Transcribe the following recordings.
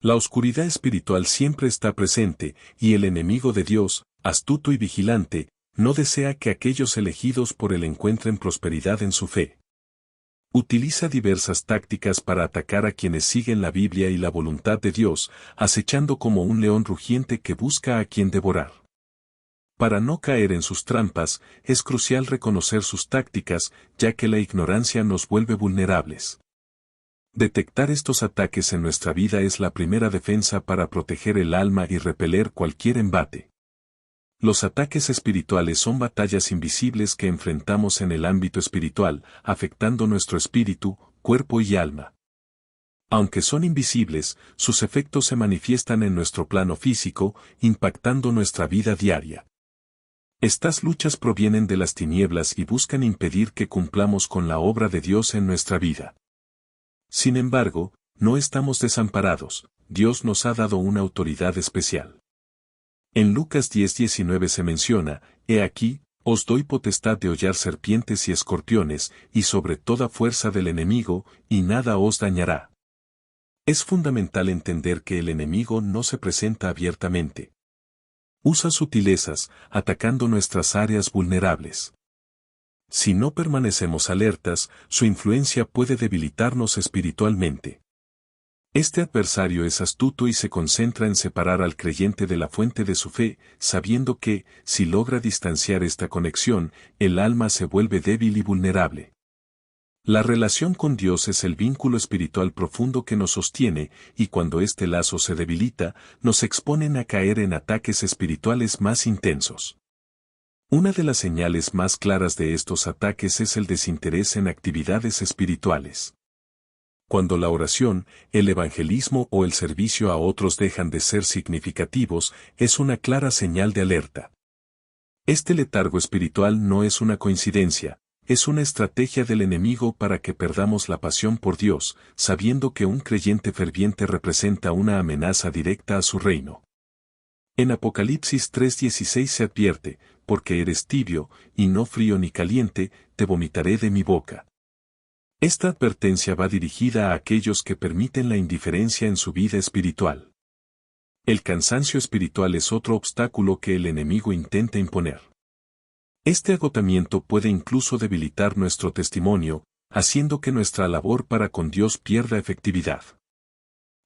La oscuridad espiritual siempre está presente, y el enemigo de Dios, astuto y vigilante, no desea que aquellos elegidos por él encuentren prosperidad en su fe. Utiliza diversas tácticas para atacar a quienes siguen la Biblia y la voluntad de Dios, acechando como un león rugiente que busca a quien devorar. Para no caer en sus trampas, es crucial reconocer sus tácticas, ya que la ignorancia nos vuelve vulnerables. Detectar estos ataques en nuestra vida es la primera defensa para proteger el alma y repeler cualquier embate. Los ataques espirituales son batallas invisibles que enfrentamos en el ámbito espiritual, afectando nuestro espíritu, cuerpo y alma. Aunque son invisibles, sus efectos se manifiestan en nuestro plano físico, impactando nuestra vida diaria. Estas luchas provienen de las tinieblas y buscan impedir que cumplamos con la obra de Dios en nuestra vida. Sin embargo, no estamos desamparados, Dios nos ha dado una autoridad especial. En Lucas 10:19 se menciona, «He aquí, os doy potestad de hollar serpientes y escorpiones, y sobre toda fuerza del enemigo, y nada os dañará». Es fundamental entender que el enemigo no se presenta abiertamente. Usa sutilezas, atacando nuestras áreas vulnerables. Si no permanecemos alertas, su influencia puede debilitarnos espiritualmente. Este adversario es astuto y se concentra en separar al creyente de la fuente de su fe, sabiendo que, si logra distanciar esta conexión, el alma se vuelve débil y vulnerable. La relación con Dios es el vínculo espiritual profundo que nos sostiene, y cuando este lazo se debilita, nos exponen a caer en ataques espirituales más intensos. Una de las señales más claras de estos ataques es el desinterés en actividades espirituales. Cuando la oración, el evangelismo o el servicio a otros dejan de ser significativos, es una clara señal de alerta. Este letargo espiritual no es una coincidencia, es una estrategia del enemigo para que perdamos la pasión por Dios, sabiendo que un creyente ferviente representa una amenaza directa a su reino. En Apocalipsis 3:16 se advierte, «Porque eres tibio, y no frío ni caliente, te vomitaré de mi boca». Esta advertencia va dirigida a aquellos que permiten la indiferencia en su vida espiritual. El cansancio espiritual es otro obstáculo que el enemigo intenta imponer. Este agotamiento puede incluso debilitar nuestro testimonio, haciendo que nuestra labor para con Dios pierda efectividad.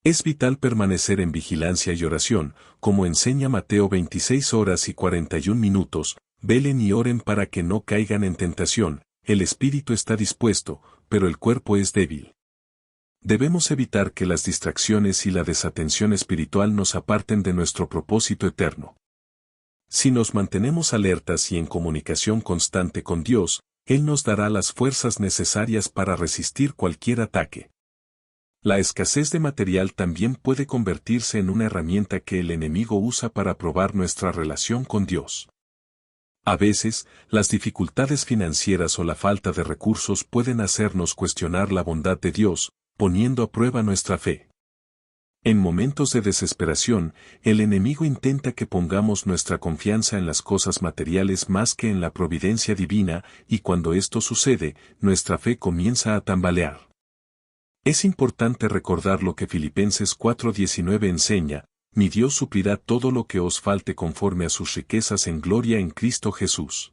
Es vital permanecer en vigilancia y oración, como enseña Mateo 26 horas y 41 minutos, velen y oren para que no caigan en tentación, el espíritu está dispuesto, pero el cuerpo es débil. Debemos evitar que las distracciones y la desatención espiritual nos aparten de nuestro propósito eterno. Si nos mantenemos alertas y en comunicación constante con Dios, Él nos dará las fuerzas necesarias para resistir cualquier ataque. La escasez de material también puede convertirse en una herramienta que el enemigo usa para probar nuestra relación con Dios. A veces, las dificultades financieras o la falta de recursos pueden hacernos cuestionar la bondad de Dios, poniendo a prueba nuestra fe. En momentos de desesperación, el enemigo intenta que pongamos nuestra confianza en las cosas materiales más que en la providencia divina, y cuando esto sucede, nuestra fe comienza a tambalear. Es importante recordar lo que Filipenses 4:19 enseña, «Mi Dios suplirá todo lo que os falte conforme a sus riquezas en gloria en Cristo Jesús».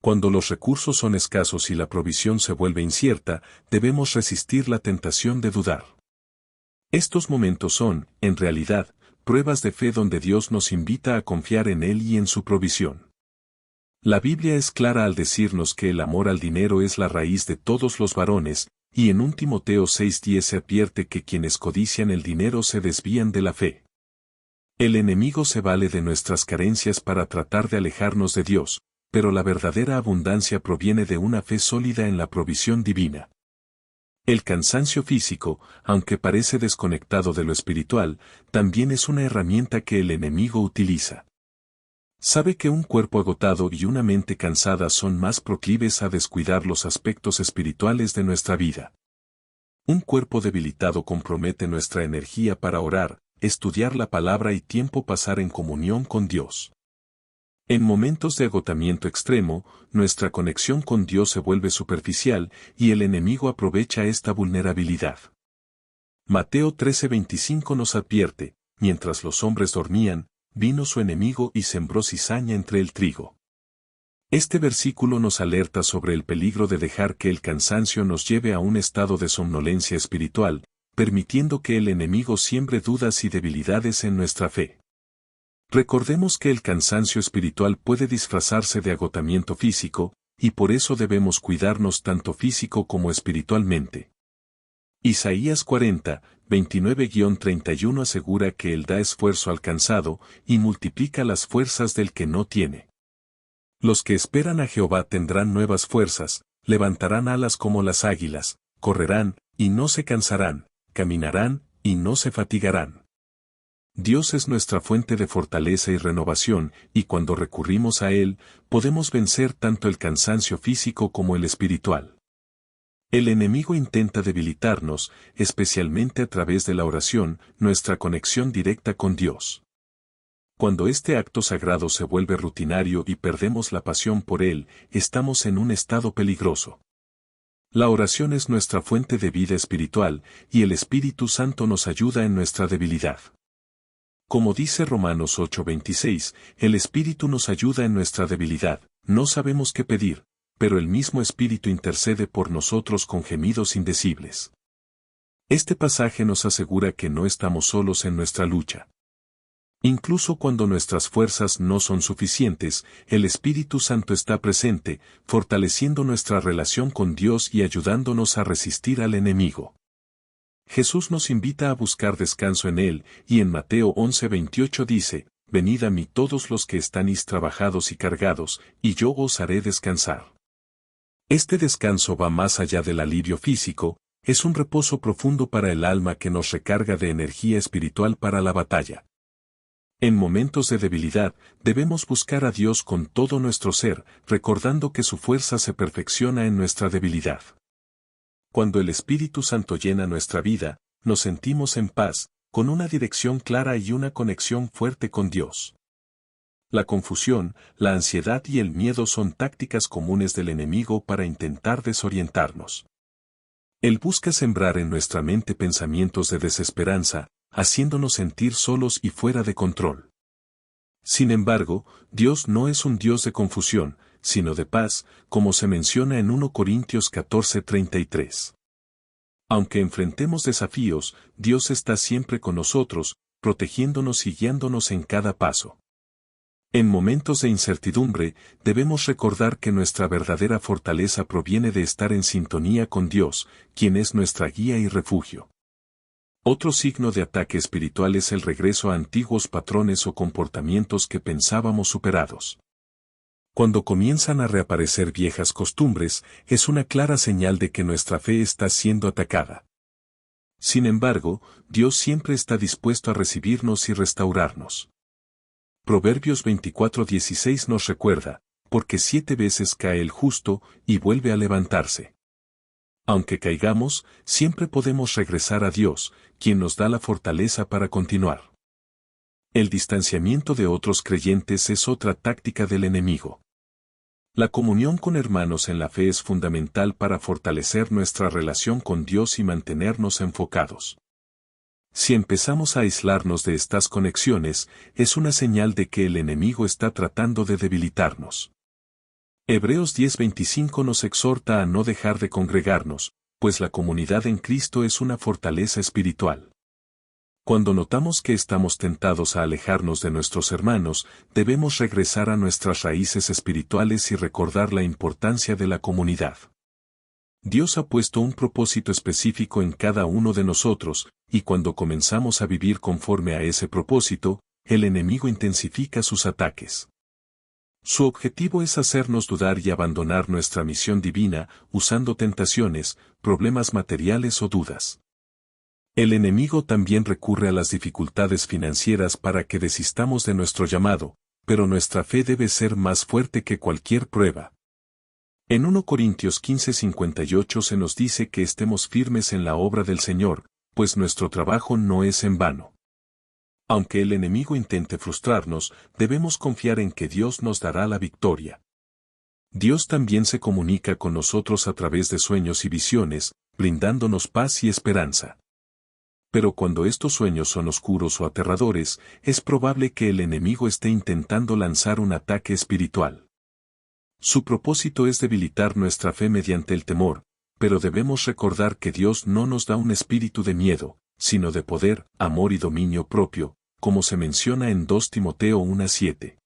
Cuando los recursos son escasos y la provisión se vuelve incierta, debemos resistir la tentación de dudar. Estos momentos son, en realidad, pruebas de fe donde Dios nos invita a confiar en Él y en su provisión. La Biblia es clara al decirnos que el amor al dinero es la raíz de todos los varones, y en 1 Timoteo 6:10 se advierte que quienes codician el dinero se desvían de la fe. El enemigo se vale de nuestras carencias para tratar de alejarnos de Dios, pero la verdadera abundancia proviene de una fe sólida en la provisión divina. El cansancio físico, aunque parece desconectado de lo espiritual, también es una herramienta que el enemigo utiliza. Sabe que un cuerpo agotado y una mente cansada son más proclives a descuidar los aspectos espirituales de nuestra vida. Un cuerpo debilitado compromete nuestra energía para orar, estudiar la palabra y tiempo pasar en comunión con Dios. En momentos de agotamiento extremo, nuestra conexión con Dios se vuelve superficial y el enemigo aprovecha esta vulnerabilidad. Mateo 13:25 nos advierte, mientras los hombres dormían, vino su enemigo y sembró cizaña entre el trigo. Este versículo nos alerta sobre el peligro de dejar que el cansancio nos lleve a un estado de somnolencia espiritual, permitiendo que el enemigo siembre dudas y debilidades en nuestra fe. Recordemos que el cansancio espiritual puede disfrazarse de agotamiento físico, y por eso debemos cuidarnos tanto físico como espiritualmente. Isaías 40, 29-31 asegura que Él da esfuerzo al cansado y multiplica las fuerzas del que no tiene. Los que esperan a Jehová tendrán nuevas fuerzas, levantarán alas como las águilas, correrán, y no se cansarán, caminarán, y no se fatigarán. Dios es nuestra fuente de fortaleza y renovación, y cuando recurrimos a Él, podemos vencer tanto el cansancio físico como el espiritual. El enemigo intenta debilitarnos, especialmente a través de la oración, nuestra conexión directa con Dios. Cuando este acto sagrado se vuelve rutinario y perdemos la pasión por él, estamos en un estado peligroso. La oración es nuestra fuente de vida espiritual, y el Espíritu Santo nos ayuda en nuestra debilidad. Como dice Romanos 8:26, el Espíritu nos ayuda en nuestra debilidad, no sabemos qué pedir, pero el mismo Espíritu intercede por nosotros con gemidos indecibles. Este pasaje nos asegura que no estamos solos en nuestra lucha. Incluso cuando nuestras fuerzas no son suficientes, el Espíritu Santo está presente, fortaleciendo nuestra relación con Dios y ayudándonos a resistir al enemigo. Jesús nos invita a buscar descanso en Él, y en Mateo 11:28 dice, «Venid a mí todos los que estáis trabajados y cargados, y yo os haré descansar». Este descanso va más allá del alivio físico, es un reposo profundo para el alma que nos recarga de energía espiritual para la batalla. En momentos de debilidad, debemos buscar a Dios con todo nuestro ser, recordando que su fuerza se perfecciona en nuestra debilidad. Cuando el Espíritu Santo llena nuestra vida, nos sentimos en paz, con una dirección clara y una conexión fuerte con Dios. La confusión, la ansiedad y el miedo son tácticas comunes del enemigo para intentar desorientarnos. Él busca sembrar en nuestra mente pensamientos de desesperanza, haciéndonos sentir solos y fuera de control. Sin embargo, Dios no es un Dios de confusión, sino de paz, como se menciona en 1 Corintios 14:33. Aunque enfrentemos desafíos, Dios está siempre con nosotros, protegiéndonos y guiándonos en cada paso. En momentos de incertidumbre, debemos recordar que nuestra verdadera fortaleza proviene de estar en sintonía con Dios, quien es nuestra guía y refugio. Otro signo de ataque espiritual es el regreso a antiguos patrones o comportamientos que pensábamos superados. Cuando comienzan a reaparecer viejas costumbres, es una clara señal de que nuestra fe está siendo atacada. Sin embargo, Dios siempre está dispuesto a recibirnos y restaurarnos. Proverbios 24:16 nos recuerda, porque 7 veces cae el justo y vuelve a levantarse. Aunque caigamos, siempre podemos regresar a Dios, quien nos da la fortaleza para continuar. El distanciamiento de otros creyentes es otra táctica del enemigo. La comunión con hermanos en la fe es fundamental para fortalecer nuestra relación con Dios y mantenernos enfocados. Si empezamos a aislarnos de estas conexiones, es una señal de que el enemigo está tratando de debilitarnos. Hebreos 10:25 nos exhorta a no dejar de congregarnos, pues la comunidad en Cristo es una fortaleza espiritual. Cuando notamos que estamos tentados a alejarnos de nuestros hermanos, debemos regresar a nuestras raíces espirituales y recordar la importancia de la comunidad. Dios ha puesto un propósito específico en cada uno de nosotros, y cuando comenzamos a vivir conforme a ese propósito, el enemigo intensifica sus ataques. Su objetivo es hacernos dudar y abandonar nuestra misión divina, usando tentaciones, problemas materiales o dudas. El enemigo también recurre a las dificultades financieras para que desistamos de nuestro llamado, pero nuestra fe debe ser más fuerte que cualquier prueba. En 1 Corintios 15:58 se nos dice que estemos firmes en la obra del Señor, pues nuestro trabajo no es en vano. Aunque el enemigo intente frustrarnos, debemos confiar en que Dios nos dará la victoria. Dios también se comunica con nosotros a través de sueños y visiones, brindándonos paz y esperanza. Pero cuando estos sueños son oscuros o aterradores, es probable que el enemigo esté intentando lanzar un ataque espiritual. Su propósito es debilitar nuestra fe mediante el temor, pero debemos recordar que Dios no nos da un espíritu de miedo, sino de poder, amor y dominio propio, como se menciona en 2 Timoteo 1:7.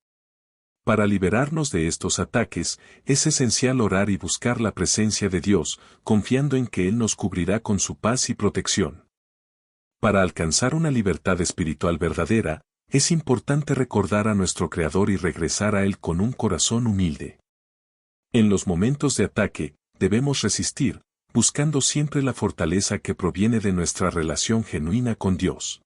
Para liberarnos de estos ataques, es esencial orar y buscar la presencia de Dios, confiando en que Él nos cubrirá con su paz y protección. Para alcanzar una libertad espiritual verdadera, es importante recordar a nuestro Creador y regresar a Él con un corazón humilde. En los momentos de ataque, debemos resistir, buscando siempre la fortaleza que proviene de nuestra relación genuina con Dios.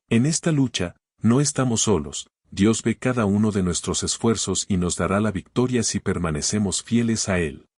En esta lucha, no estamos solos. Dios ve cada uno de nuestros esfuerzos y nos dará la victoria si permanecemos fieles a Él.